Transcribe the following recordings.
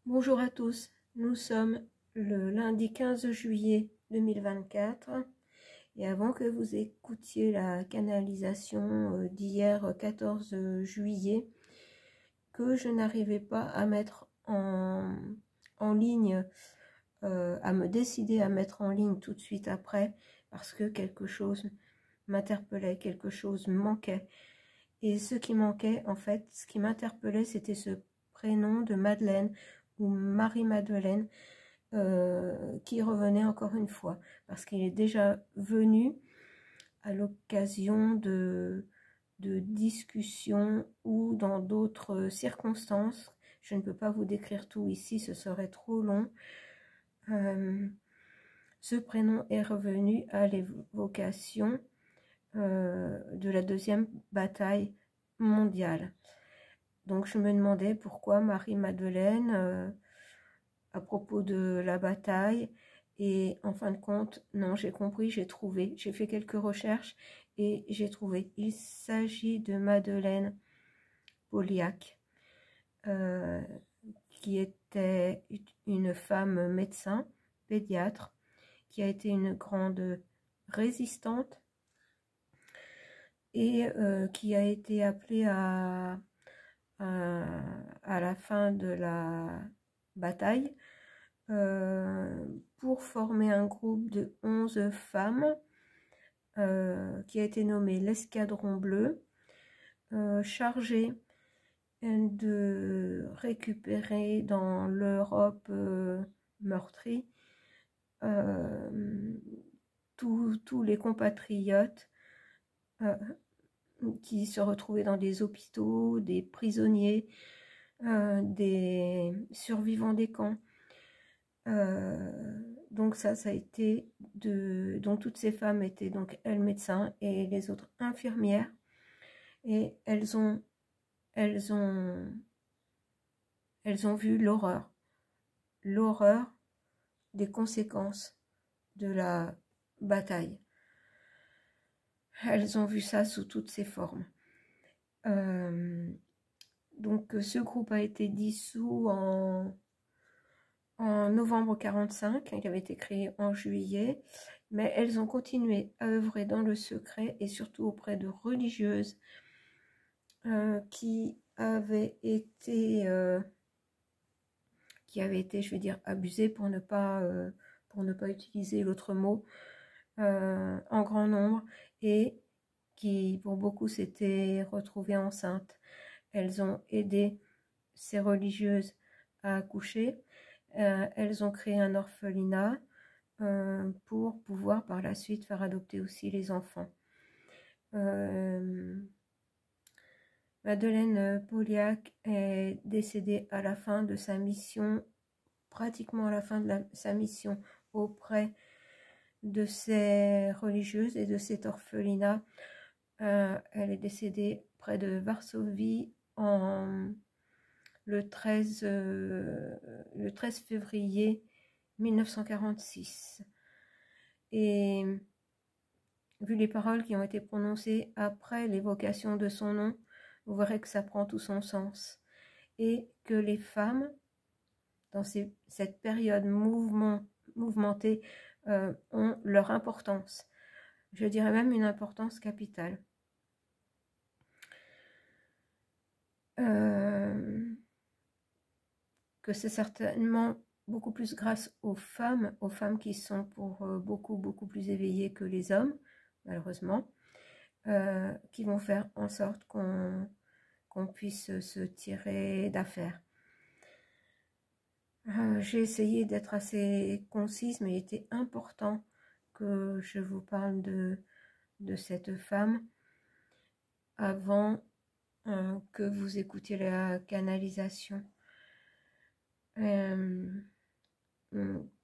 Bonjour à tous, nous sommes le lundi 15 juillet 2024 et avant que vous écoutiez la canalisation d'hier 14 juillet que je n'arrivais pas à mettre en ligne, à me décider à mettre en ligne tout de suite après parce que quelque chose m'interpellait, quelque chose manquait. Et ce qui manquait, en fait, ce qui m'interpellait, c'était ce prénom de Madeleine ou Marie-Madeleine qui revenait encore une fois, parce qu'il est déjà venu à l'occasion de discussions ou dans d'autres circonstances. Je ne peux pas vous décrire tout ici, ce serait trop long. Ce prénom est revenu à l'évocation de la deuxième bataille mondiale. Donc je me demandais pourquoi Marie-Madeleine à propos de la bataille, et en fin de compte, non, j'ai compris, j'ai trouvé, j'ai fait quelques recherches et j'ai trouvé. Il s'agit de Madeleine Poliac, qui était une femme médecin, pédiatre, qui a été une grande résistante et qui a été appelée à la fin de la bataille pour former un groupe de 11 femmes qui a été nommé l'Escadron Bleu, chargé de récupérer dans l'Europe meurtrie tous les compatriotes qui se retrouvaient dans des hôpitaux, des prisonniers, des survivants des camps. Donc ça a été donc toutes ces femmes étaient donc elles médecins et les autres infirmières, et elles ont vu l'horreur des conséquences de la bataille. Elles ont vu ça sous toutes ses formes. Donc ce groupe a été dissous en novembre 45, il avait été créé en juillet, mais elles ont continué à œuvrer dans le secret et surtout auprès de religieuses qui avaient été, je vais dire, abusées pour ne pas utiliser l'autre mot, en grand nombre, et qui pour beaucoup s'étaient retrouvées enceintes. Elles ont aidé ces religieuses à accoucher. Elles ont créé un orphelinat pour pouvoir par la suite faire adopter aussi les enfants. Madeleine Poliac est décédée à la fin de sa mission, pratiquement à la fin de sa mission auprès de ces religieuses et de cet orphelinat. Elle est décédée près de Varsovie le 13 février 1946. Et vu les paroles qui ont été prononcées après l'évocation de son nom, vous verrez que ça prend tout son sens. Et que les femmes, dans cette période mouvementée, ont leur importance. Je dirais même une importance capitale. Que c'est certainement beaucoup plus grâce aux femmes qui sont pour beaucoup plus éveillées que les hommes, malheureusement, qui vont faire en sorte qu'on puisse se tirer d'affaire. J'ai essayé d'être assez concise, mais il était important que je vous parle de cette femme avant que vous écoutiez la canalisation.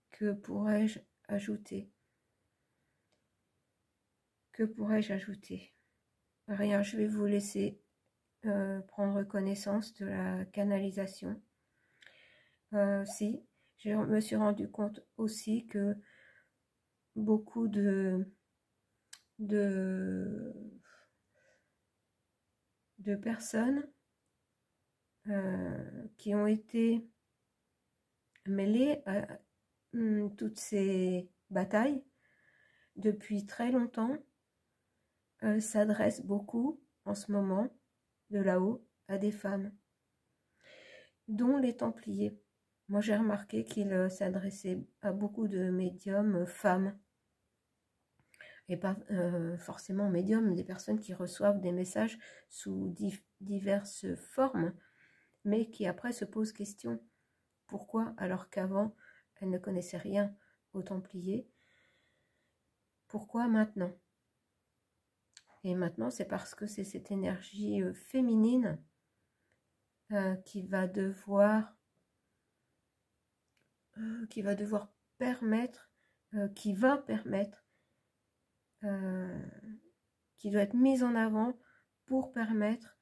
Que pourrais-je ajouter? Que pourrais-je ajouter? Rien, je vais vous laisser prendre connaissance de la canalisation. Si, je me suis rendu compte aussi que beaucoup de personnes qui ont été mêlé à toutes ces batailles depuis très longtemps, s'adresse beaucoup en ce moment de là-haut à des femmes, dont les Templiers. Moi j'ai remarqué qu'il s'adressait à beaucoup de médiums femmes, et pas forcément médiums, des personnes qui reçoivent des messages sous diverses formes, mais qui après se posent question. Pourquoi, alors qu'avant, elles ne connaissaient rien aux Templiers? Pourquoi maintenant? Et maintenant, c'est parce que c'est cette énergie féminine qui va devoir permettre, qui va permettre, qui doit être mise en avant pour permettre,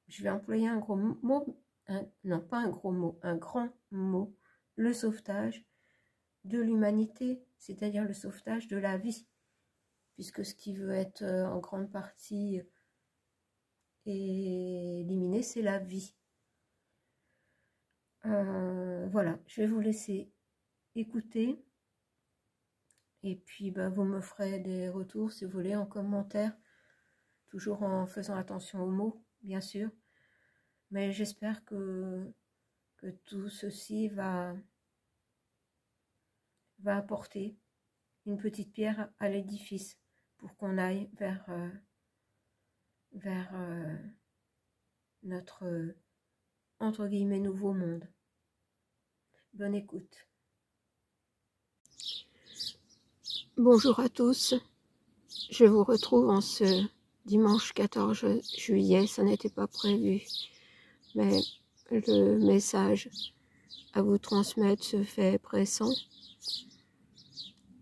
je vais employer un gros mot, non pas un gros mot, un grand mot, le sauvetage de l'humanité, c'est-à-dire le sauvetage de la vie, puisque ce qui veut être en grande partie éliminé, c'est la vie. Voilà, je vais vous laisser écouter, et puis vous me ferez des retours si vous voulez en commentaire, toujours en faisant attention aux mots, bien sûr, mais j'espère que tout ceci va apporter une petite pierre à l'édifice pour qu'on aille vers notre entre guillemets nouveau monde. Bonne écoute. Bonjour à tous, je vous retrouve en ce dimanche 14 juillet, ça n'était pas prévu, mais le message à vous transmettre se fait pressant.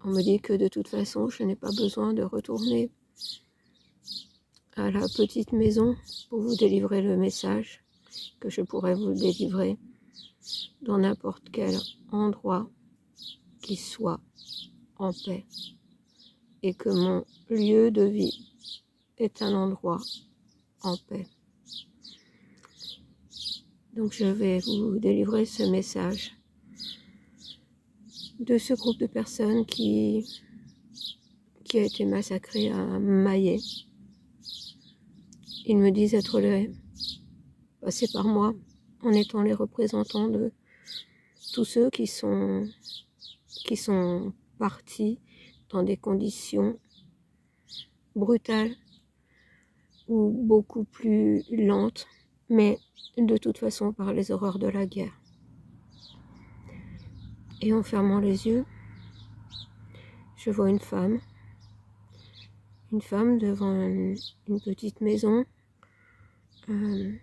On me dit que de toute façon, je n'ai pas besoin de retourner à la petite maison pour vous délivrer le message, que je pourrais vous délivrer dans n'importe quel endroit qui soit en paix, et que mon lieu de vie est un endroit en paix. Donc je vais vous délivrer ce message de ce groupe de personnes qui a été massacré à Maillet. Ils me disent être passés par moi en étant les représentants de tous ceux qui sont partis dans des conditions brutales ou beaucoup plus lentes, mais de toute façon par les horreurs de la guerre. Et en fermant les yeux, je vois une femme devant une petite maison, une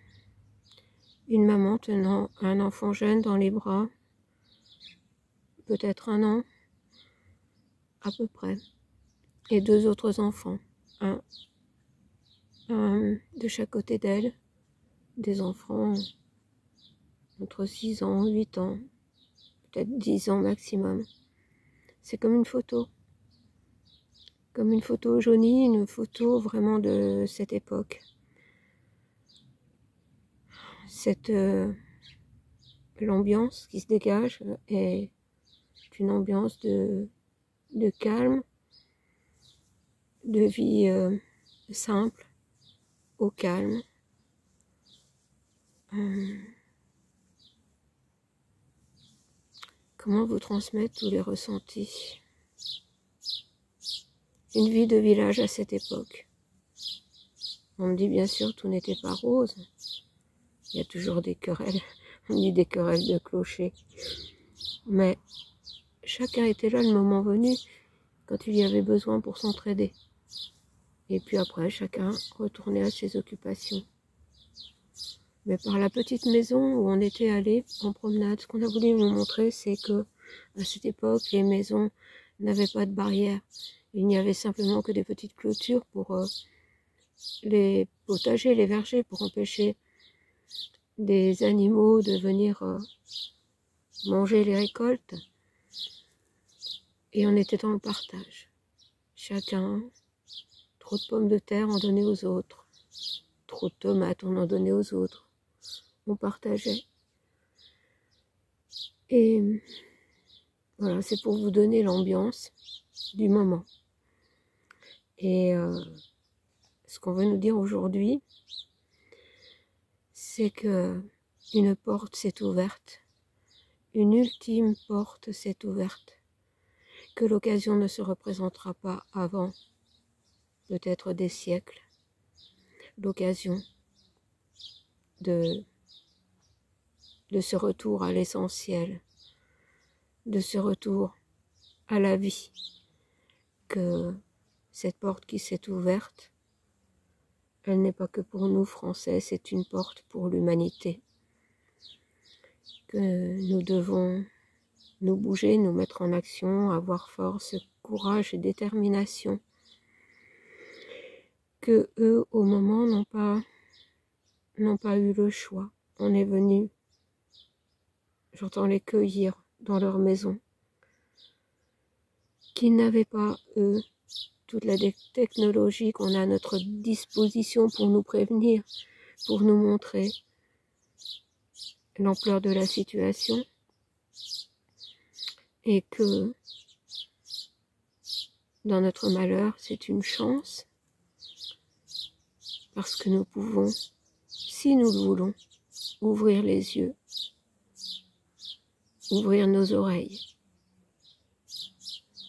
maman tenant un enfant jeune dans les bras, peut-être 1 an à peu près, et 2 autres enfants, un de chaque côté d'elle, des enfants entre 6 ans, 8 ans, peut-être 10 ans maximum. C'est comme une photo jaunie, une photo vraiment de cette époque. L'ambiance qui se dégage est une ambiance de calme, de vie simple, au calme. Comment vous transmettre tous les ressentis? Une vie de village à cette époque. On me dit bien sûr tout n'était pas rose. Il y a toujours des querelles. On dit des querelles de clocher. Mais chacun était là le moment venu, quand il y avait besoin pour s'entraider. Et puis après, chacun retournait à ses occupations. Mais par la petite maison où on était allé en promenade, ce qu'on a voulu vous montrer, c'est que à cette époque, les maisons n'avaient pas de barrière. Il n'y avait simplement que des petites clôtures pour les potagers, les vergers, pour empêcher des animaux de venir manger les récoltes. Et on était dans le partage. Chacun, trop de pommes de terre, en donnait aux autres. Trop de tomates, on en donnait aux autres. on partageait. Et voilà, c'est pour vous donner l'ambiance du moment. Et ce qu'on veut nous dire aujourd'hui, c'est que une porte s'est ouverte, une ultime porte s'est ouverte, que l'occasion ne se représentera pas avant peut-être des siècles, l'occasion de ce retour à l'essentiel, de ce retour à la vie, que cette porte qui s'est ouverte, elle n'est pas que pour nous Français, c'est une porte pour l'humanité, que nous devons nous bouger, nous mettre en action, avoir force, courage et détermination, que eux, au moment, n'ont pas eu le choix. On est venu, j'entends les cueillir dans leur maison, qu'ils n'avaient pas, eux, toute la technologie qu'on a à notre disposition pour nous prévenir, pour nous montrer l'ampleur de la situation, et que dans notre malheur, c'est une chance, parce que nous pouvons, si nous le voulons, ouvrir les yeux, ouvrir nos oreilles,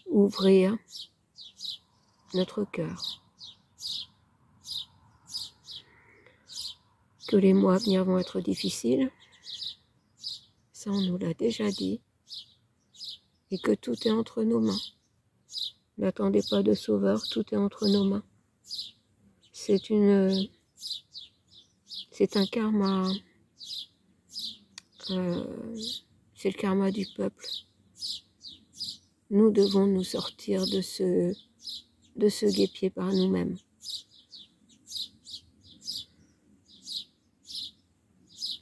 ouvrir notre cœur. Que les mois à venir vont être difficiles, ça on nous l'a déjà dit, et que tout est entre nos mains. N'attendez pas de sauveur, tout est entre nos mains. C'est un karma, c'est le karma du peuple. Nous devons nous sortir de ce guêpier par nous-mêmes.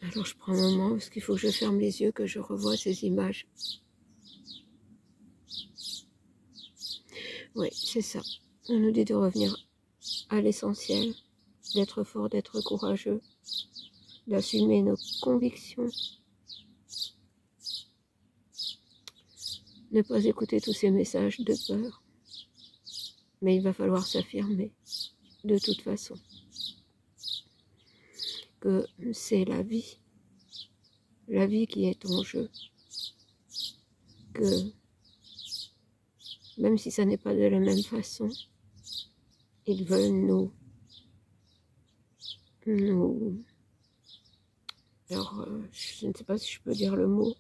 Alors je prends un moment parce qu'il faut que je ferme les yeux, que je revoie ces images. Oui, c'est ça. On nous dit de revenir à l'essentiel, d'être fort, d'être courageux, d'assumer nos convictions, ne pas écouter tous ces messages de peur. Mais il va falloir s'affirmer, de toute façon, que c'est la vie qui est en jeu, que même si ça n'est pas de la même façon, ils veulent alors je ne sais pas si je peux dire le mot,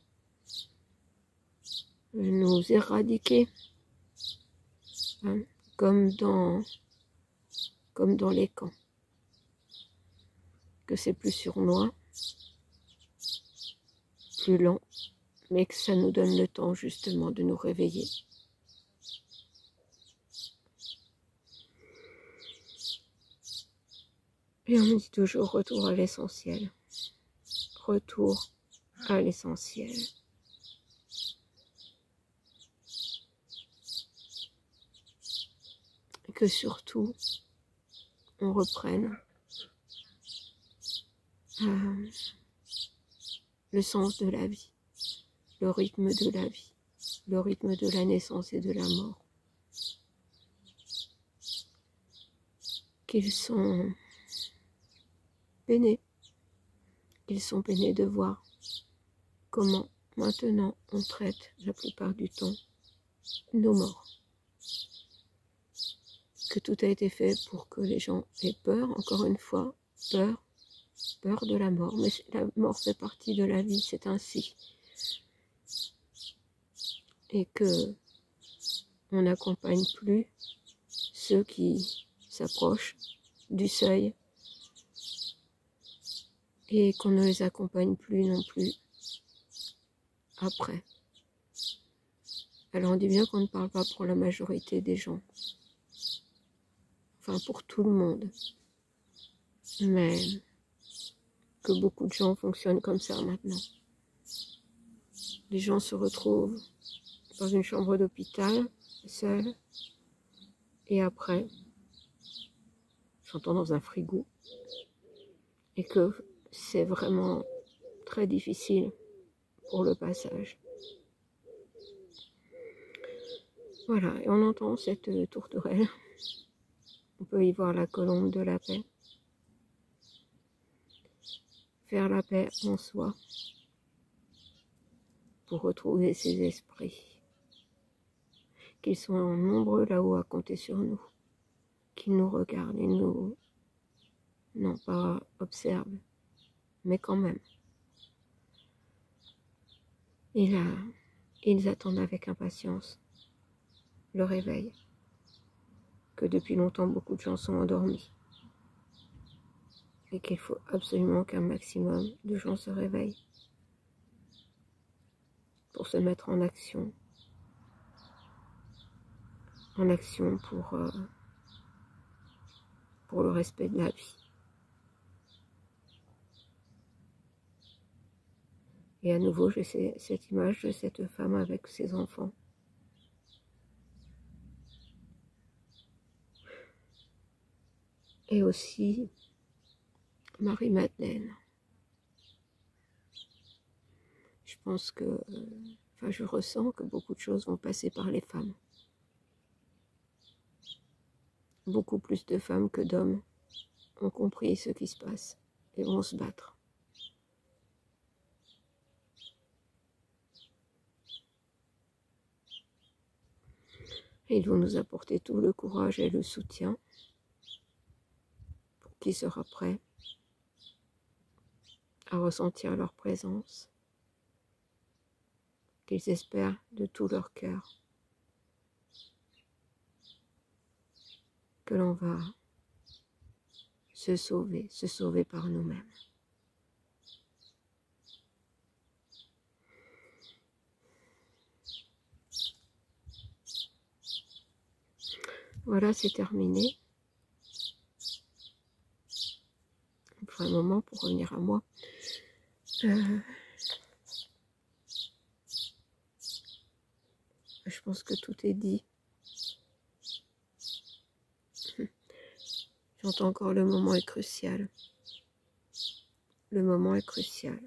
nous éradiquer, hein, comme dans les camps, que c'est plus sournois, plus lent, mais que ça nous donne le temps justement de nous réveiller. Et on me dit toujours retour à l'essentiel. Retour à l'essentiel. Et que surtout, on reprenne le sens de la vie, le rythme de la vie, le rythme de la naissance et de la mort. Qu'ils sont peinés. Ils sont peinés de voir comment maintenant on traite la plupart du temps nos morts. Que tout a été fait pour que les gens aient peur, encore une fois, peur de la mort. Mais la mort fait partie de la vie, c'est ainsi. Et que on n'accompagne plus ceux qui s'approchent du seuil, et qu'on ne les accompagne plus non plus après. Alors on dit bien qu'on ne parle pas pour la majorité des gens, enfin pour tout le monde, mais que beaucoup de gens fonctionnent comme ça maintenant. Les gens se retrouvent dans une chambre d'hôpital, seuls, et après, j'entends dans un frigo, et que c'est vraiment très difficile pour le passage. Voilà, et on entend cette tourterelle. On peut y voir la colombe de la paix. Faire la paix en soi pour retrouver ses esprits. Qu'ils soient nombreux là-haut à compter sur nous. Qu'ils nous regardent et nous, non pas observent, mais quand même. Et là, ils attendent avec impatience le réveil, que depuis longtemps beaucoup de gens sont endormis et qu'il faut absolument qu'un maximum de gens se réveillent pour se mettre en action pour le respect de la vie. Et à nouveau, j'ai cette image de cette femme avec ses enfants. Et aussi Marie-Madeleine. Je pense que, je ressens que beaucoup de choses vont passer par les femmes. Beaucoup plus de femmes que d'hommes ont compris ce qui se passe et vont se battre. Et ils vont nous apporter tout le courage et le soutien pour qui sera prêt à ressentir leur présence, qu'ils espèrent de tout leur cœur que l'on va se sauver par nous-mêmes. Voilà, c'est terminé. Il faut un moment pour revenir à moi. Je pense que tout est dit. J'entends encore le moment est crucial. Le moment est crucial.